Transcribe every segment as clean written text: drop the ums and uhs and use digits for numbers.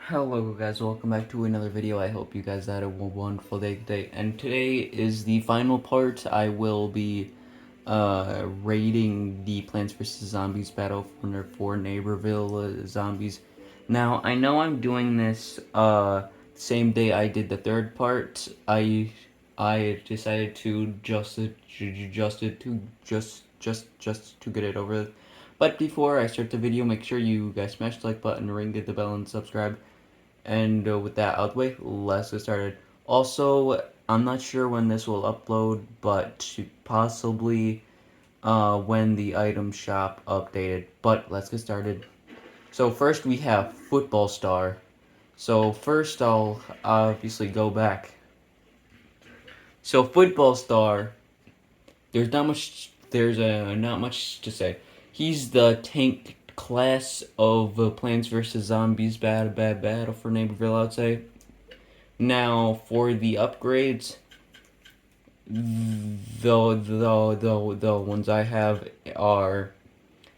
Hello guys, welcome back to another video. I hope you guys had a wonderful day today. And today is the final part. I will be rating the Plants vs. Zombies battle for Neighborville zombies. Now, I know I'm doing this same day I did the third part. I decided to just to get it over with. But before I start the video, make sure you guys smash the like button, ring the bell, and subscribe. And with that out the way, let's get started. Also, I'm not sure when this will upload, but possibly when the item shop updated. But let's get started. So first we have Football Star. So first I'll obviously go back. So Football Star, not much to say. He's the tank class of Plants vs Zombies battle for Neighborville, I'd say. Now for the upgrades, the ones I have are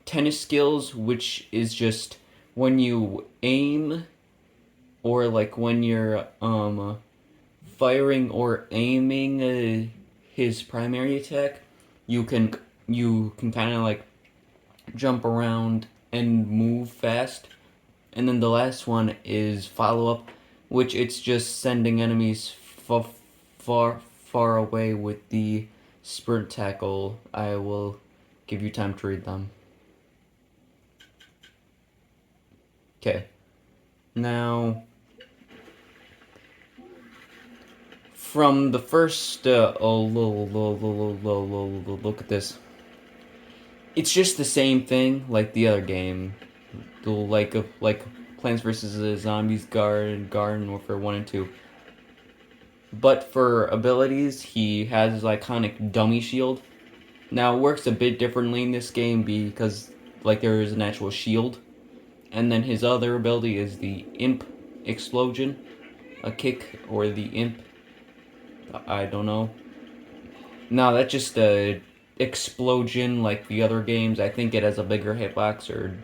tennis skills, which is just when you aim or like when you're firing or aiming his primary attack, you can kind of like jump around and move fast. And then the last one is follow up, which it's just sending enemies far away with the sprint tackle. I will give you time to read them. Okay. Now, from the first look at this. It's just the same thing like the other game. Like Plants vs. Zombies Garden Warfare 1 and 2. But for abilities, he has his iconic dummy shield. Now it works a bit differently in this game because like there is an actual shield. And then his other ability is the Imp Explosion, a kick, or the Imp, I don't know. No, that's just a explosion like the other games. I think it has a bigger hitbox or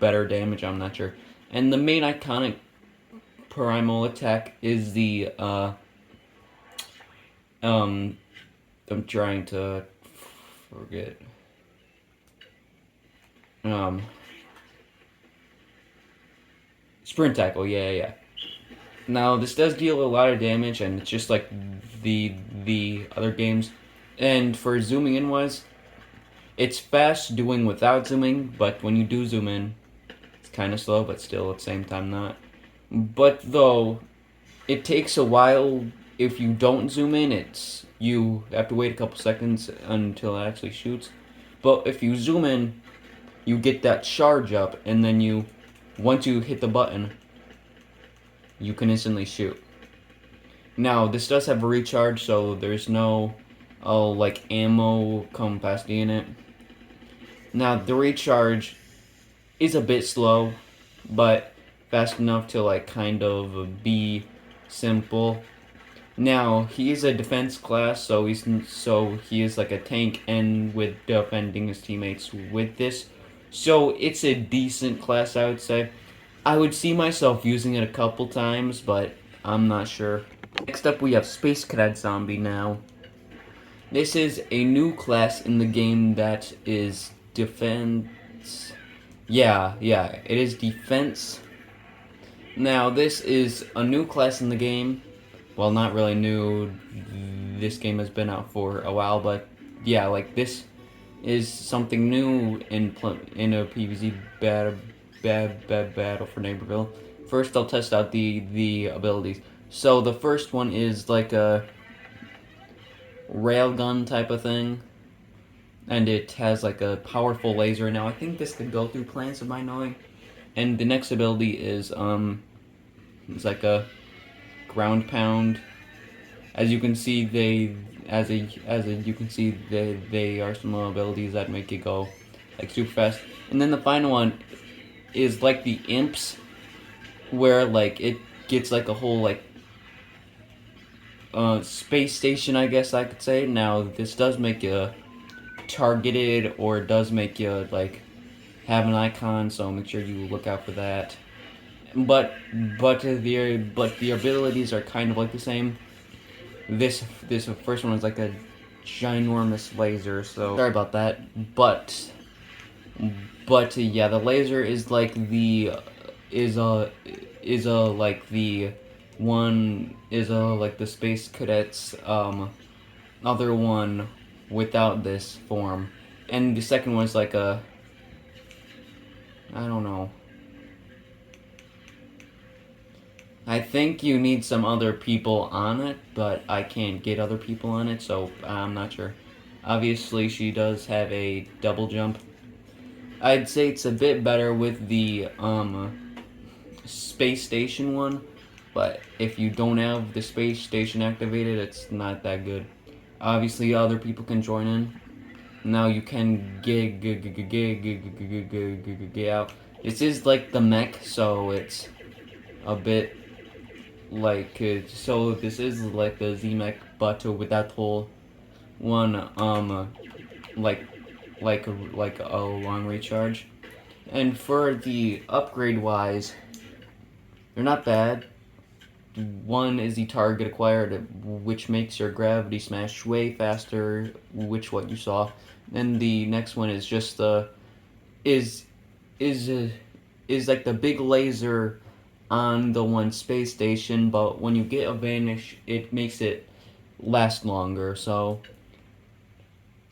better damage, I'm not sure. And the main iconic primal attack is the I'm trying to forget. Sprint tackle, yeah. Now this does deal a lot of damage, and it's just like the other games. And for zooming in wise, it's fast doing without zooming, but when you do zoom in, it's kind of slow, but still at the same time not. But though, it takes a while. If you don't zoom in, you have to wait a couple seconds until it actually shoots. But if you zoom in, you get that charge up, and then once you hit the button, you can instantly shoot. Now, this does have a recharge, so there's no like ammo capacity in it. Now, the recharge is a bit slow, but fast enough to like kind of be simple. Now, he is a defense class, so he is like a tank and with defending his teammates with this. So it's a decent class, I would say. I would see myself using it a couple times, but I'm not sure. Next up, we have Space Cadet Zombie now. This is a new class in the game that is defense. Yeah, it is defense. Now, this is a new class in the game. Well, not really new. This game has been out for a while, but yeah, like this is something new in a PvZ battle for Neighborville. First, I'll test out the abilities. So the first one is like a railgun type of thing, and it has like a powerful laser. Now I think this could go through plants of my knowing. And the next ability is it's like a ground pound. As you can see, they are some abilities that make it go like super fast. And then the final one is like the imps, where like it gets like a whole like space station, I guess I could say. Now this does make you targeted, or it does make you like have an icon, so make sure you look out for that. but the abilities are kind of like the same. This first one is like a ginormous laser, so sorry about that. But yeah, the laser is like the is a like the one is a like the space cadets other one without this form, and the second one is like a I don't know. I think you need some other people on it, but I can't get other people on it, so I'm not sure. Obviously, she does have a double jump. I'd say it's a bit better with the space station one, but if you don't have the space station activated, it's not that good. Obviously, other people can join in. Now you can get out. This is like the mech, so it's a bit like so. This is like the Z mech, but with that whole one like like a long recharge. And for the upgrade wise, they're not bad. One is the target acquired, which makes your gravity smash way faster, which what you saw. And the next one is just the is is uh, is like the big laser on the one space station, but when you get a vanish, it makes it last longer. So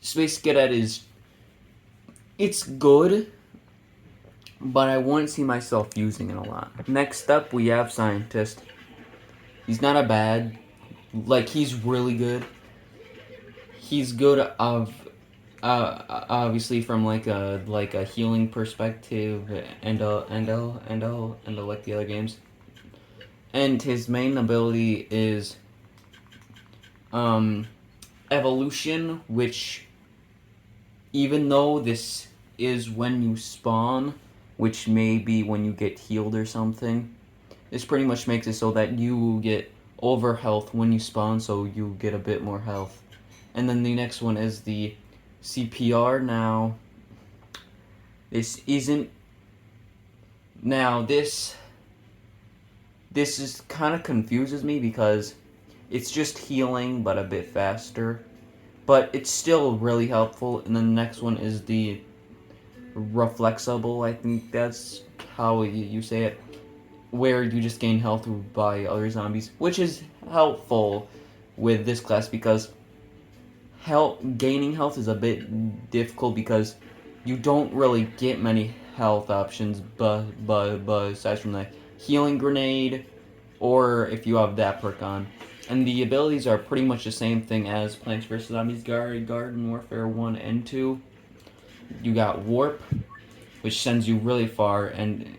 Space Cadet is it's good, but I wouldn't see myself using it a lot. Next up, we have Scientist. He's not a bad, like he's really good. He's good of obviously from like a healing perspective and like the other games. And his main ability is um evolution, which even though this is when you spawn, which may be when you get healed or something, this pretty much makes it so that you get over health when you spawn, so you get a bit more health. And then the next one is the CPR. Now, this isn't. Now this is kind of confuses me because it's just healing but a bit faster, but it's still really helpful. And then the next one is the reflexible. I think that's how you say it, where you just gain health by other zombies, which is helpful with this class because gaining health is a bit difficult because you don't really get many health options, but aside from the healing grenade, or if you have that perk on. And the abilities are pretty much the same thing as Plants vs. Zombies Garden Warfare 1 and 2. You got Warp, which sends you really far, and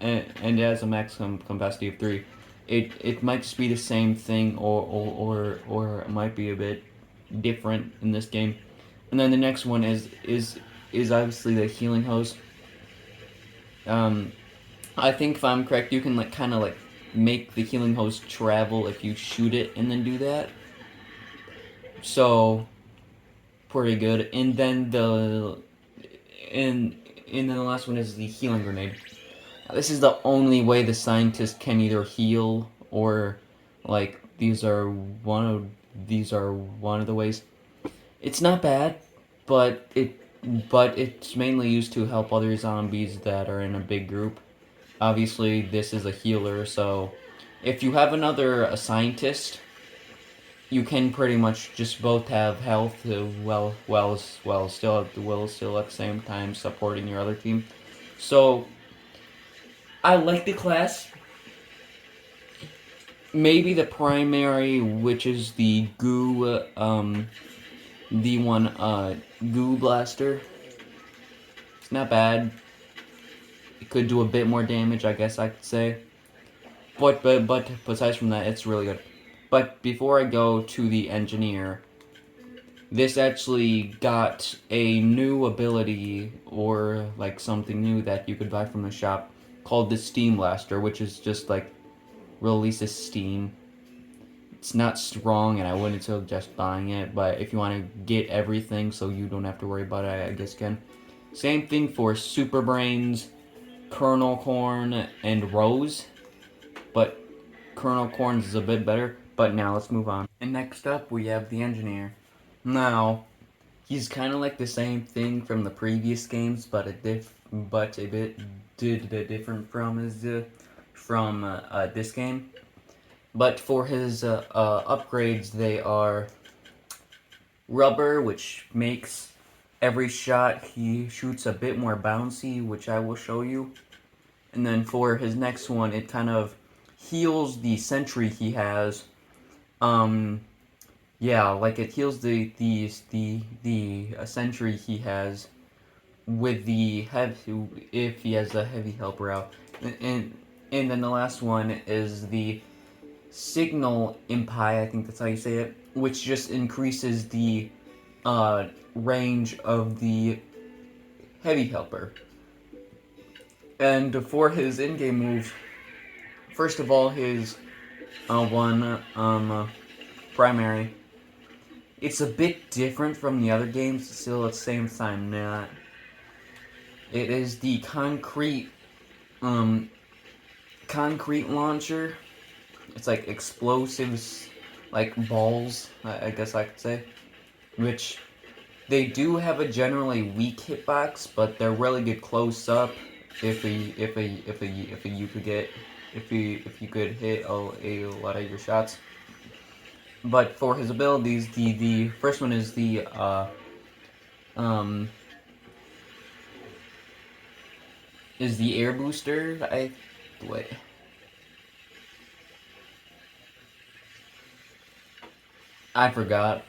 has a maximum capacity of 3. It might just be the same thing, or it might be a bit different in this game. And then the next one is obviously the healing hose. I think if I'm correct, you can like kind of like make the healing hose travel if you shoot it and then do that. So pretty good. And then and then the last one is the healing grenade. This is the only way the scientist can either heal or like these are one of the ways. It's not bad, but it's mainly used to help other zombies that are in a big group. Obviously, this is a healer, so if you have a scientist, you can pretty much just both have health still at the same time supporting your other team. So I like the class. Maybe the primary, which is the goo, the one, goo blaster. It's not bad. It could do a bit more damage, I guess I could say. But besides from that, it's really good. But before I go to the engineer, this actually got a new ability or like something new that you could buy from the shop called the Steam Blaster, which is just like releases steam. It's not strong, and I wouldn't suggest buying it, but if you want to get everything so you don't have to worry about it, I guess you can. Same thing for Super Brains. Kernel Corn and Rose, but Kernel Corn's is a bit better. But now let's move on. And next up we have the Engineer. Now, he's kind of like the same thing from the previous games, but a bit different from this game. But for his upgrades, they are rubber, which makes every shot he shoots a bit more bouncy, which I will show you. And then for his next one, it kind of heals the sentry he has. Yeah, like it heals the sentry he has with the heavy, if he has a heavy helper out. And then the last one is the signal impi, I think that's how you say it, which just increases the range of the heavy helper. And for his in-game moves, first of all, his primary. It's a bit different from the other games, still at the same time not. It is the concrete launcher. It's like explosives, like balls, I guess I could say, which they do have a generally weak hitbox, but they're really good close up. If you could hit a lot of your shots. But for his abilities, the first one is the air booster. Wait. I forgot.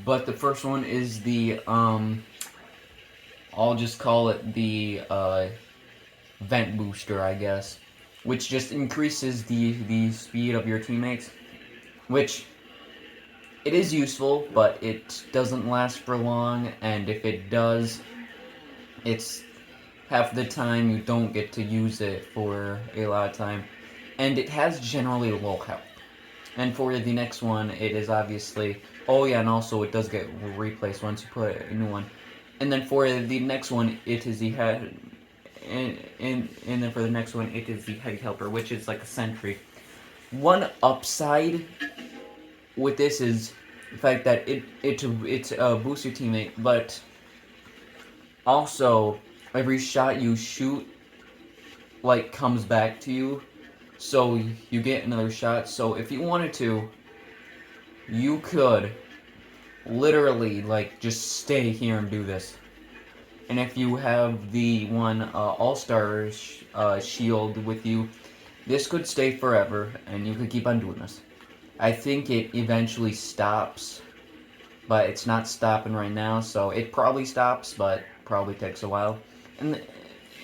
But the first one is the I'll just call it the vent booster, I guess, which just increases the speed of your teammates, which it is useful, but it doesn't last for long, and if it does, it's half the time you don't get to use it for a lot of time, and it has generally low health. And for the next one, it is obviously, oh yeah, and also it does get replaced once you put a new one. And then for the next one, it is the head, and then for the next one, it is the heavy helper, which is like a sentry. One upside with this is the fact that it boosts your teammate, but also every shot you shoot like comes back to you, so you get another shot. So if you wanted to, you could literally like just stay here and do this. And if you have the one all-star shield with you, this could stay forever, and you could keep on doing this. I think it eventually stops, but it's not stopping right now, so it probably stops, but probably takes a while. And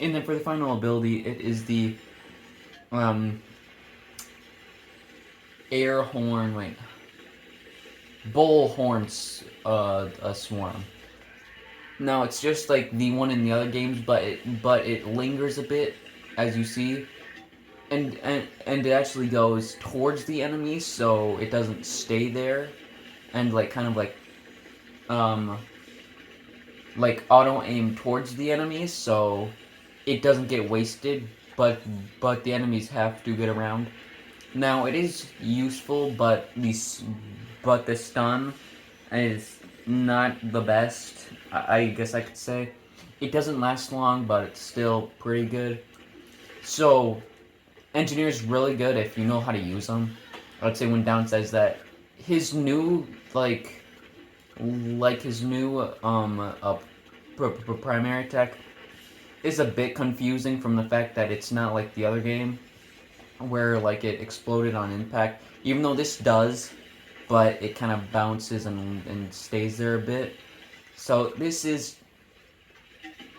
then for the final ability, it is the air horn. Wait, bullhorns. A swarm. Now it's just like the one in the other games, but it lingers a bit, as you see. And it actually goes towards the enemy, so it doesn't stay there, and like kind of like auto aim towards the enemies, so it doesn't get wasted, but the enemies have to get around. Now it is useful, but the stun is not the best. I guess I could say it doesn't last long, but it's still pretty good. So Engineer's really good if you know how to use them. I'd say one downside is that his new primary attack is a bit confusing from the fact that it's not like the other game where like it exploded on impact, even though this does, but it kind of bounces and stays there a bit. So this is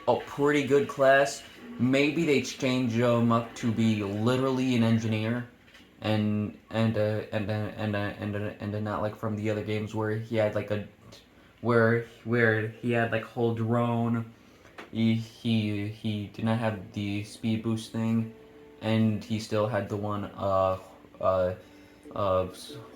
a pretty good class. Maybe they change him up to be literally an engineer, and not like from the other games where he had like where he had like whole drone. He did not have the speed boost thing, and he still had the one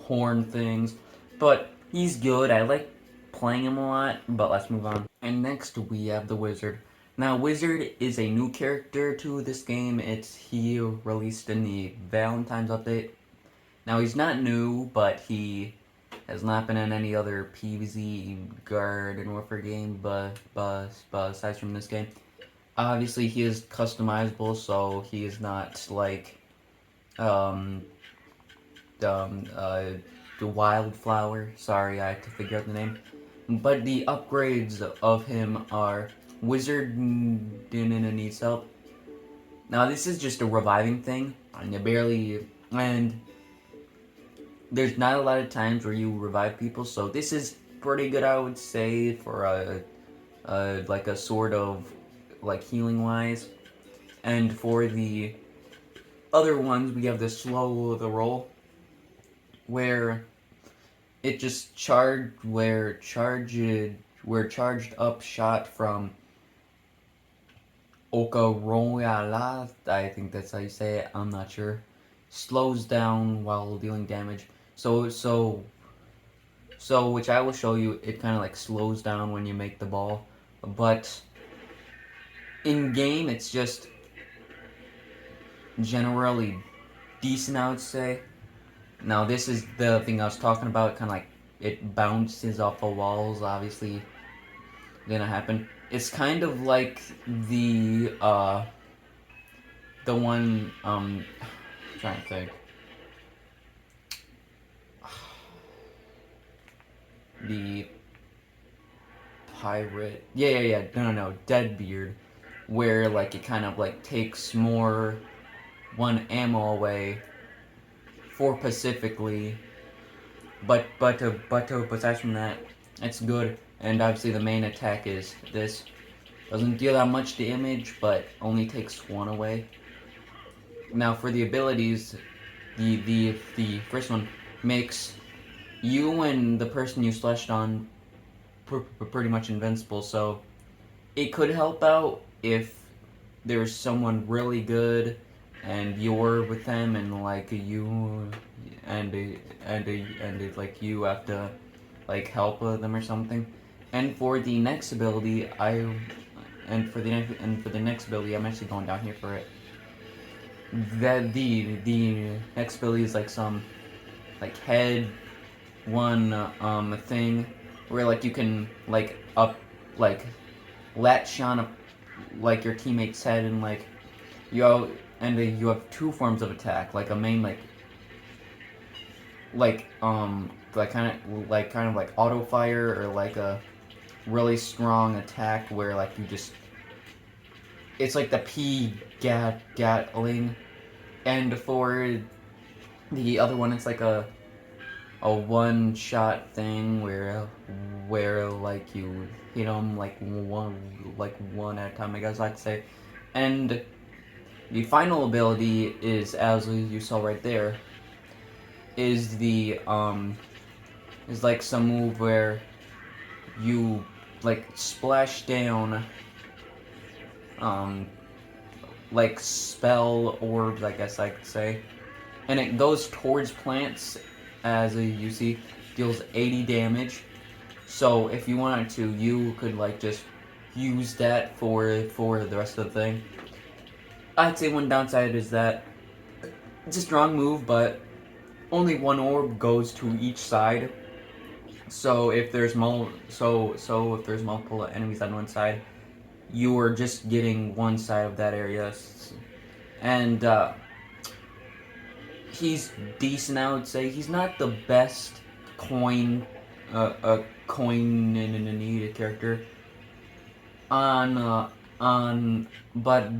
horn things. But he's good. I like playing him a lot. But let's move on. And next we have the Wizard. Now, Wizard is a new character to this game. He released in the Valentine's update. Now, he's not new, but he has not been in any other PvZ Garden Warfare game, but aside from this game. Obviously, he is customizable, so he is not like um, uh, the Wildflower. Sorry, I had to figure out the name. But the upgrades of him are Wizard needs help. Now, this is just a reviving thing, and you barely. And there's not a lot of times where you revive people, so this is pretty good, I would say, for like a sort of like healing wise. And for the other ones, we have the slow the roll, where it just where charged up shot from Royala, I think that's how you say it, I'm not sure, slows down while dealing damage. So which I will show you, it kind of like slows down when you make the ball, but in game it's just generally decent, I would say. Now this is the thing I was talking about, kind of like it bounces off of walls, obviously gonna happen. It's kind of like the one I'm trying to think. The pirate. Yeah. No. Deadbeard. Where like it kind of like takes more one ammo away for specifically. But aside from that, it's good. And obviously the main attack is this. Doesn't deal that much damage, but only takes one away. Now for the abilities, the first one makes you and the person you slashed on pretty much invincible. So it could help out if there's someone really good and you're with them, and like you and like you have to like help them or something. And for the next ability, for the next ability, I'm actually going down here for it. That the next ability is like some like head one thing where like you can like up like latch on a like your teammate's head, and like you have two forms of attack, like a main like kind of like auto fire, or like a really strong attack where like you just it's like the Gatling. And for the other one, it's like a one shot thing where like you hit them like one at a time, I guess I'd say. And the final ability is, as you saw right there, is the is like some move where you like splash down like spell orbs, I guess I could say, and it goes towards plants, as you see, deals 80 damage. So if you wanted to, you could like just use that for the rest of the thing. I'd say one downside is that it's a strong move, but only one orb goes to each side. So if there's if there's multiple enemies on one side, you are just getting one side of that area. And he's decent, I would say. He's not the best coin in a needed character on but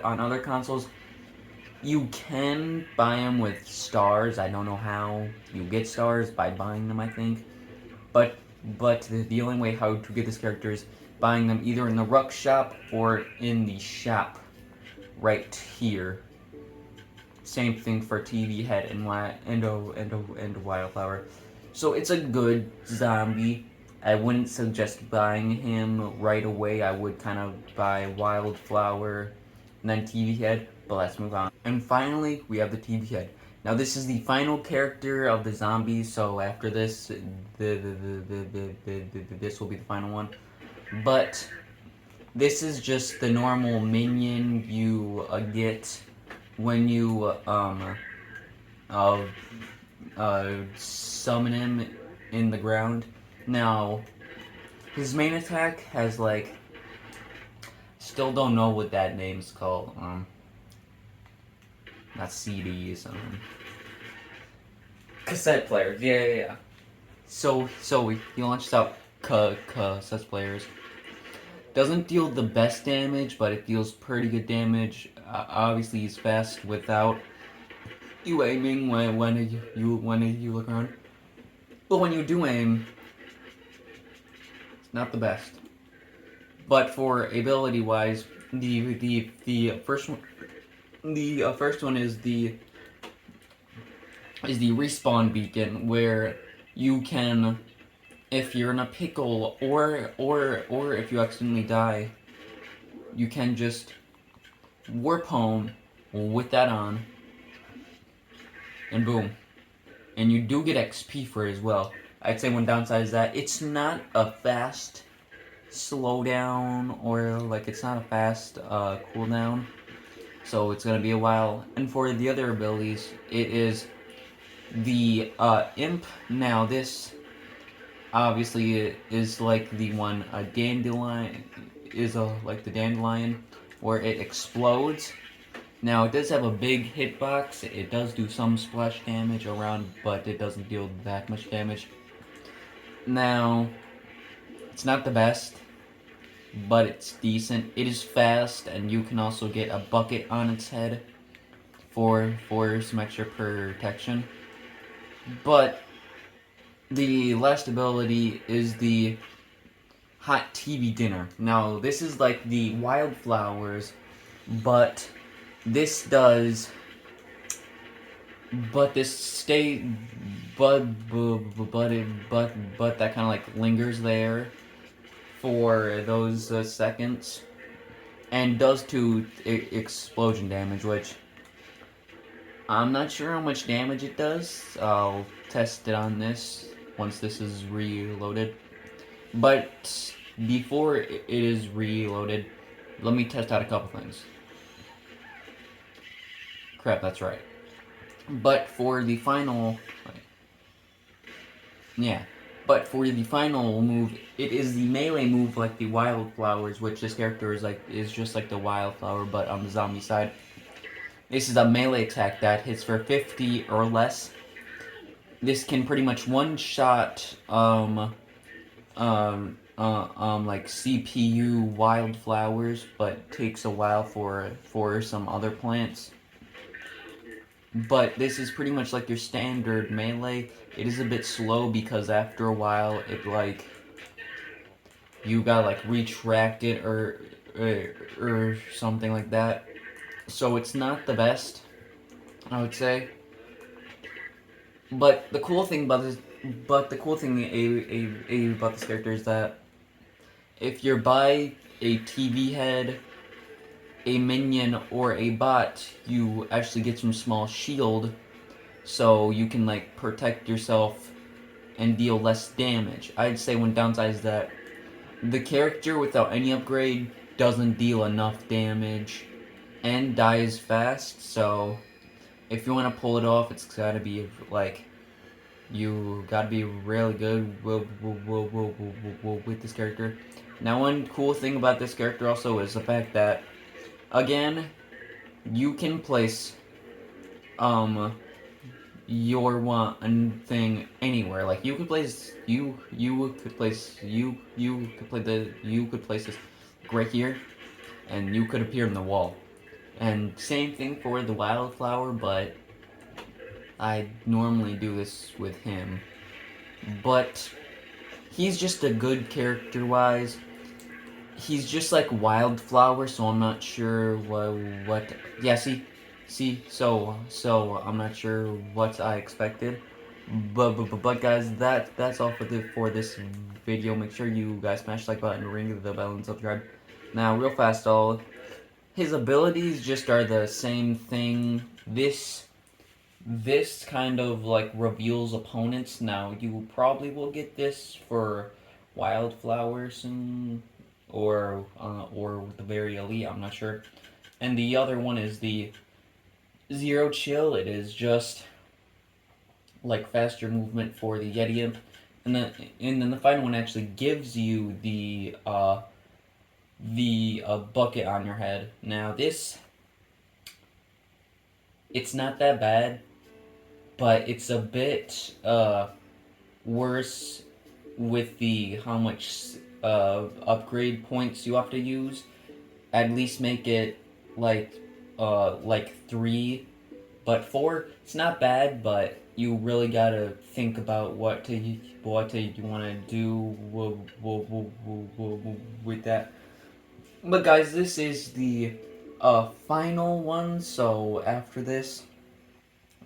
on other consoles you can buy them with stars. I don't know how you get stars, by buying them, I think. But the only way how to get this character is buying them either in the Ruck shop or in the shop right here. Same thing for TV Head and Wildflower. So it's a good zombie. I wouldn't suggest buying him right away. I would kind of buy Wildflower and then TV Head, but let's move on. And finally, we have the TV Head. Now this is the final character of the zombies, so after this, this will be the final one. But This is just the normal minion you get when you summon him in the ground. Now, his main attack has like, still don't know what that name's called. Not CDs. Cassette players. Yeah. So he launches out cassette players. Doesn't deal the best damage, but it deals pretty good damage. Obviously, he's fast without you aiming when you look around. But when you do aim, it's not the best. But for ability wise, the first one is the respawn beacon, where you can, if you're in a pickle or if you accidentally die, you can just warp home with that on, and boom. And you do get XP for it as well. I'd say one downside is that it's not a fast slowdown, or like it's not a fast cooldown, so it's gonna be a while. And for the other abilities, it is the imp. Now this obviously is like the one dandelion is like the dandelion, where it explodes. Now it does have a big hitbox. It does do some splash damage around, but it doesn't deal that much damage. Now it's not the best, but it's decent. It is fast, and you can also get a bucket on its head for some extra protection. But the last ability is the hot TV dinner. Now this is like the wildflowers, but this does, but this stay, but that kind of like lingers there for those seconds, and does to explosion damage, which I'm not sure how much damage it does. I'll test it on this once this is reloaded. But before it is reloaded, let me test out a couple things. Crap, that's right. But for the final, but for the final move, it is the melee move like the wildflowers, which this character is just like the wildflower, but on the zombie side. This is a melee attack that hits for 50 or less. This can pretty much one-shot like CPU wildflowers, but takes a while for some other plants. But this is pretty much like your standard melee. It is a bit slow because after a while it like you gotta like retract it or something like that. So it's not the best, I would say. But the cool thing about this, about this character is that if you're by a TV head, a minion, or a bot, you actually get some small shield, so you can like protect yourself and deal less damage. I'd say one downside is that the character without any upgrade doesn't deal enough damage and dies fast, so if you want to pull it off, it's gotta be like, you gotta be really good with this character. Now, one cool thing about this character also is the fact that, again, you can place your one thing anywhere. Like you could place you could place this right here, and you could appear in the wall. And same thing for the wildflower, but I normally do this with him. But he's just a good character-wise. He's just like wildflower, so I'm not sure what. Yeah, so I'm not sure what I expected. But guys, that's all for this video. Make sure you guys smash the like button, ring the bell, and subscribe. Now, real fast, his abilities just are the same thing. This kind of like reveals opponents. Now you probably will get this for wildflowers and or the very elite. I'm not sure. And the other one is the zero chill. It is just like faster movement for the Yeti Imp, and then the final one actually gives you the bucket on your head. Now this, it's not that bad, but it's a bit worse with the how much upgrade points you have to use. At least make it like like 3, but 4. It's not bad, but you really gotta think about what you want to do with that. But guys, this is the final one. So after this,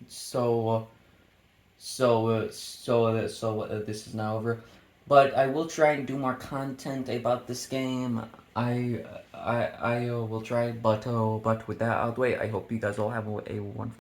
so this is now over. But I will try and do more content about this game. I will try, but with that out of the way, I hope you guys all have a wonderful